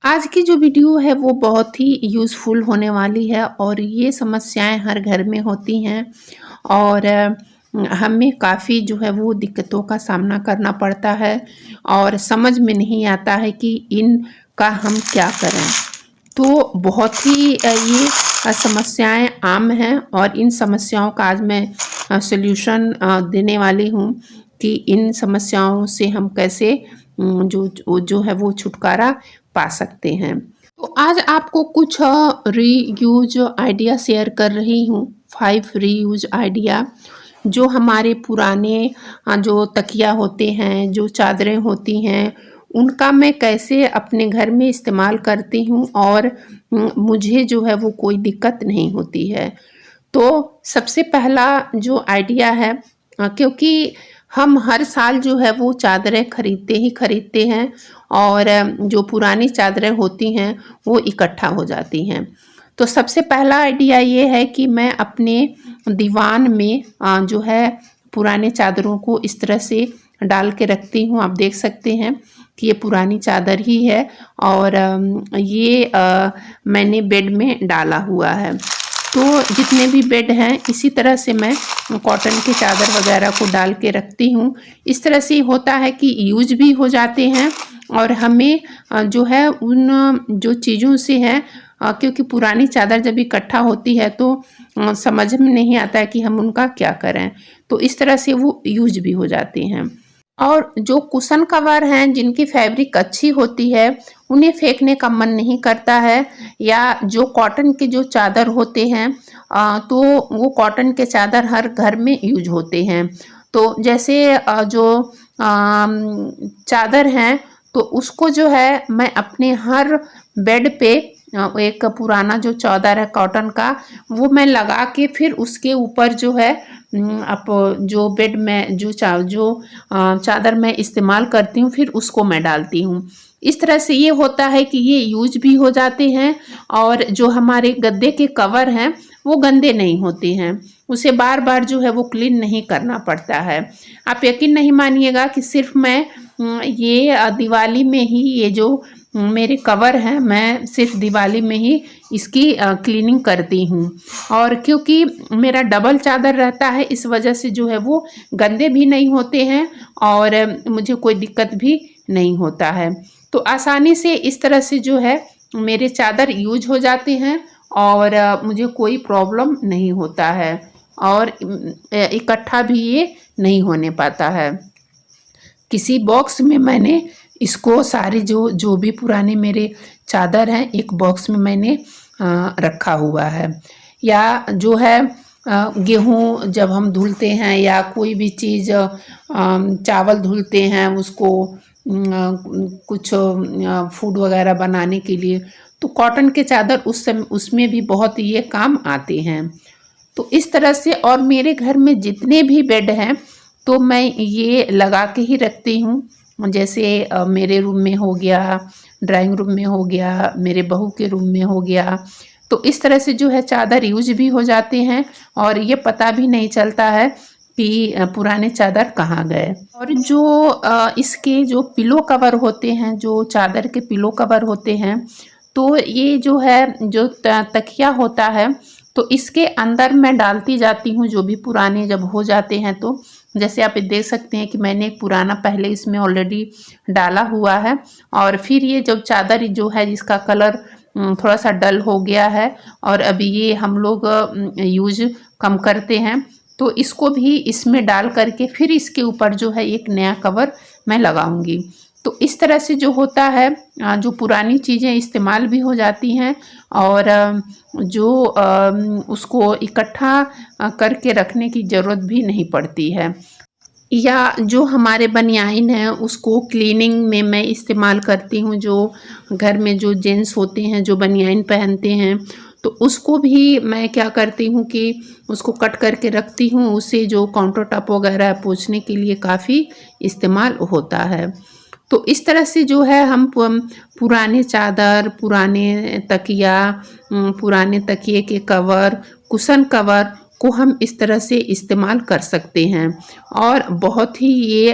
आज की जो वीडियो है वो बहुत ही यूज़फुल होने वाली है और ये समस्याएं हर घर में होती हैं और हमें काफ़ी जो है वो दिक्कतों का सामना करना पड़ता है और समझ में नहीं आता है कि इनका हम क्या करें। तो बहुत ही ये समस्याएं आम हैं और इन समस्याओं का आज मैं सॉल्यूशन देने वाली हूँ कि इन समस्याओं से हम कैसे जो है वो छुटकारा पा सकते हैं। तो आज आपको कुछ रीयूज आइडिया शेयर कर रही हूँ। 5 रीयूज आइडिया जो हमारे पुराने जो तकिया होते हैं, जो चादरें होती हैं, उनका मैं कैसे अपने घर में इस्तेमाल करती हूँ और मुझे जो है वो कोई दिक्कत नहीं होती है। तो सबसे पहला जो आइडिया है, क्योंकि हम हर साल जो है वो चादरें खरीदते ही खरीदते हैं और जो पुरानी चादरें होती हैं वो इकट्ठा हो जाती हैं। तो सबसे पहला आइडिया ये है कि मैं अपने दीवान में जो है पुराने चादरों को इस तरह से डाल के रखती हूँ। आप देख सकते हैं कि ये पुरानी चादर ही है और ये मैंने बेड में डाला हुआ है। तो जितने भी बेड हैं इसी तरह से मैं कॉटन के चादर वगैरह को डाल के रखती हूँ। इस तरह से होता है कि यूज भी हो जाते हैं और हमें जो है उन जो चीज़ों से है, क्योंकि पुरानी चादर जब इकट्ठा होती है तो समझ में नहीं आता है कि हम उनका क्या करें। तो इस तरह से वो यूज भी हो जाते हैं। और जो कुशन कवर हैं जिनकी फैब्रिक अच्छी होती है उन्हें फेंकने का मन नहीं करता है, या जो कॉटन के जो चादर होते हैं तो वो कॉटन के चादर हर घर में यूज होते हैं। तो जैसे जो चादर हैं तो उसको जो है मैं अपने हर बेड पे एक पुराना जो चादर है कॉटन का वो मैं लगा के फिर उसके ऊपर जो है आप जो बेड में जो चादर मैं इस्तेमाल करती हूँ फिर उसको मैं डालती हूँ। इस तरह से ये होता है कि ये यूज भी हो जाते हैं और जो हमारे गद्दे के कवर हैं वो गंदे नहीं होते हैं। उसे बार बार जो है वो क्लीन नहीं करना पड़ता है। आप यकीन नहीं मानिएगा कि सिर्फ मैं ये दिवाली में ही ये जो मेरे कवर हैं मैं सिर्फ दिवाली में ही इसकी क्लीनिंग करती हूँ। और क्योंकि मेरा डबल चादर रहता है इस वजह से जो है वो गंदे भी नहीं होते हैं और मुझे कोई दिक्कत भी नहीं होता है। तो आसानी से इस तरह से जो है मेरे चादर यूज हो जाते हैं और मुझे कोई प्रॉब्लम नहीं होता है और इकट्ठा भी ये नहीं होने पाता है। किसी बॉक्स में मैंने इसको सारे जो जो भी पुराने मेरे चादर हैं एक बॉक्स में मैंने रखा हुआ है। या जो है गेहूँ जब हम धुलते हैं या कोई भी चीज़ चावल धुलते हैं उसको कुछ फूड वगैरह बनाने के लिए तो कॉटन के चादर उस समय उसमें भी बहुत ये काम आते हैं। तो इस तरह से और मेरे घर में जितने भी बेड हैं तो मैं ये लगा के ही रखती हूँ। जैसे मेरे रूम में हो गया, ड्राइंग रूम में हो गया, मेरे बहू के रूम में हो गया। तो इस तरह से जो है चादर यूज भी हो जाते हैं और ये पता भी नहीं चलता है कि पुराने चादर कहाँ गए। और जो इसके जो पिलो कवर होते हैं, जो चादर के पिलो कवर होते हैं, तो ये जो है जो तकिया होता है तो इसके अंदर मैं डालती जाती हूँ जो भी पुराने जब हो जाते हैं। तो जैसे आप देख सकते हैं कि मैंने एक पुराना पहले इसमें ऑलरेडी डाला हुआ है और फिर ये जब चादर जो है जिसका कलर थोड़ा सा डल हो गया है और अभी ये हम लोग यूज कम करते हैं तो इसको भी इसमें डाल करके फिर इसके ऊपर जो है एक नया कवर मैं लगाऊंगी। तो इस तरह से जो होता है जो पुरानी चीज़ें इस्तेमाल भी हो जाती हैं और जो उसको इकट्ठा करके रखने की ज़रूरत भी नहीं पड़ती है। या जो हमारे बनियान हैं उसको क्लीनिंग में मैं इस्तेमाल करती हूँ। जो घर में जो जेंट्स होते हैं जो बनियान पहनते हैं तो उसको भी मैं क्या करती हूँ कि उसको कट करके रखती हूँ। उससे जो काउंटर टॉप वगैरह पोंछने के लिए काफ़ी इस्तेमाल होता है। तो इस तरह से जो है हम पुराने चादर, पुराने तकिया, पुराने तकिए के कवर, कुशन कवर को हम इस तरह से इस्तेमाल कर सकते हैं और बहुत ही ये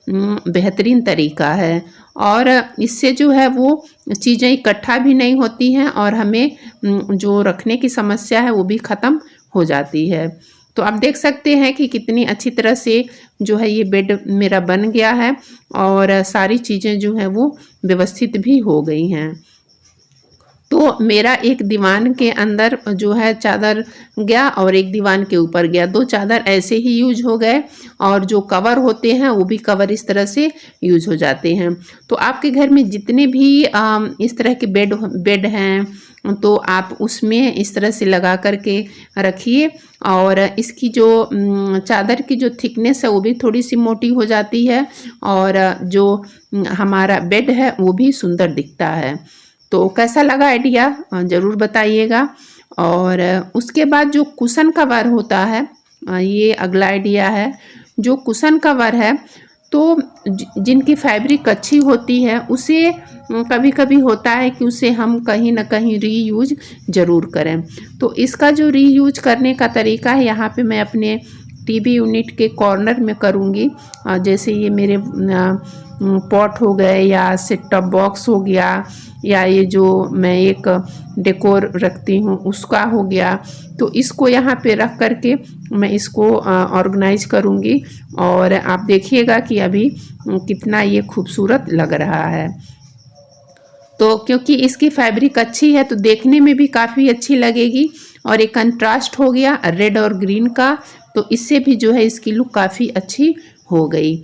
बेहतरीन तरीका है और इससे जो है वो चीज़ें इकट्ठा भी नहीं होती हैं और हमें जो रखने की समस्या है वो भी ख़त्म हो जाती है। तो आप देख सकते हैं कि कितनी अच्छी तरह से जो है ये बेड मेरा बन गया है और सारी चीज़ें जो हैं वो व्यवस्थित भी हो गई हैं। तो मेरा एक दीवान के अंदर जो है चादर गया और एक दीवान के ऊपर गया, 2 चादर ऐसे ही यूज हो गए और जो कवर होते हैं वो भी कवर इस तरह से यूज हो जाते हैं। तो आपके घर में जितने भी इस तरह के बेड हैं तो आप उसमें इस तरह से लगा करके रखिए और इसकी जो चादर की जो थिकनेस है वो भी थोड़ी सी मोटी हो जाती है और जो हमारा बेड है वो भी सुंदर दिखता है। तो कैसा लगा आइडिया ज़रूर बताइएगा। और उसके बाद जो कुशन कवर होता है, ये अगला आइडिया है। जो कुशन कवर है तो जिनकी फैब्रिक अच्छी होती है उसे कभी कभी होता है कि उसे हम कहीं ना कहीं रीयूज ज़रूर करें। तो इसका जो रीयूज करने का तरीका है, यहाँ पे मैं अपने टीवी यूनिट के कॉर्नर में करूँगी। जैसे ये मेरे पॉट हो गए या सेट टॉप बॉक्स हो गया या ये जो मैं एक डेकोर रखती हूँ उसका हो गया, तो इसको यहाँ पे रख करके मैं इसको ऑर्गेनाइज करूँगी और आप देखिएगा कि अभी कितना ये खूबसूरत लग रहा है। तो क्योंकि इसकी फैब्रिक अच्छी है तो देखने में भी काफ़ी अच्छी लगेगी और एक कंट्रास्ट हो गया रेड और ग्रीन का, तो इससे भी जो है इसकी लुक काफ़ी अच्छी हो गई।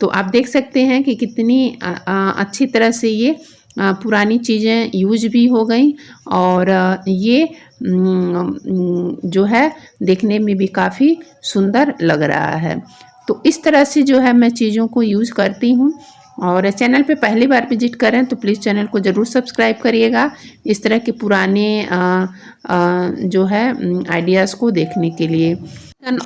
तो आप देख सकते हैं कि कितनी अच्छी तरह से ये पुरानी चीज़ें यूज भी हो गई और ये जो है देखने में भी काफ़ी सुंदर लग रहा है। तो इस तरह से जो है मैं चीज़ों को यूज़ करती हूँ। और चैनल पे पहली बार विजिट करें तो प्लीज़ चैनल को ज़रूर सब्सक्राइब करिएगा इस तरह के पुराने जो है आइडियाज़ को देखने के लिए।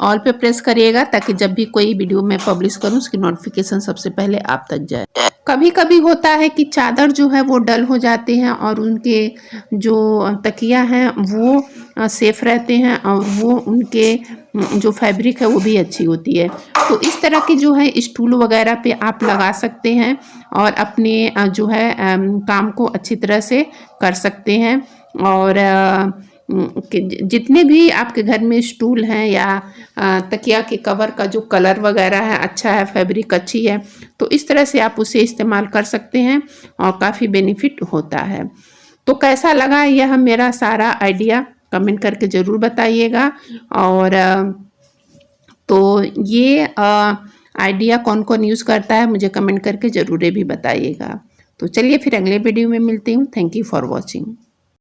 ऑल पे प्रेस करिएगा ताकि जब भी कोई वीडियो मैं पब्लिश करूं उसकी नोटिफिकेशन सबसे पहले आप तक जाए। कभी कभी होता है कि चादर जो है वो डल हो जाते हैं और उनके जो तकिया हैं वो सेफ रहते हैं और वो उनके जो फैब्रिक है वो भी अच्छी होती है। तो इस तरह के जो है स्टूल वगैरह पे आप लगा सकते हैं और अपने जो है काम को अच्छी तरह से कर सकते हैं। और जितने भी आपके घर में स्टूल हैं या तकिया के कवर का जो कलर वगैरह है अच्छा है, फैब्रिक अच्छी है, तो इस तरह से आप उसे इस्तेमाल कर सकते हैं और काफ़ी बेनिफिट होता है। तो कैसा लगा यह मेरा सारा आइडिया कमेंट करके ज़रूर बताइएगा। और तो ये आइडिया कौन कौन यूज़ करता है मुझे कमेंट करके ज़रूर भी बताइएगा। तो चलिए फिर अगले वीडियो में मिलती हूँ। Thank you for watching.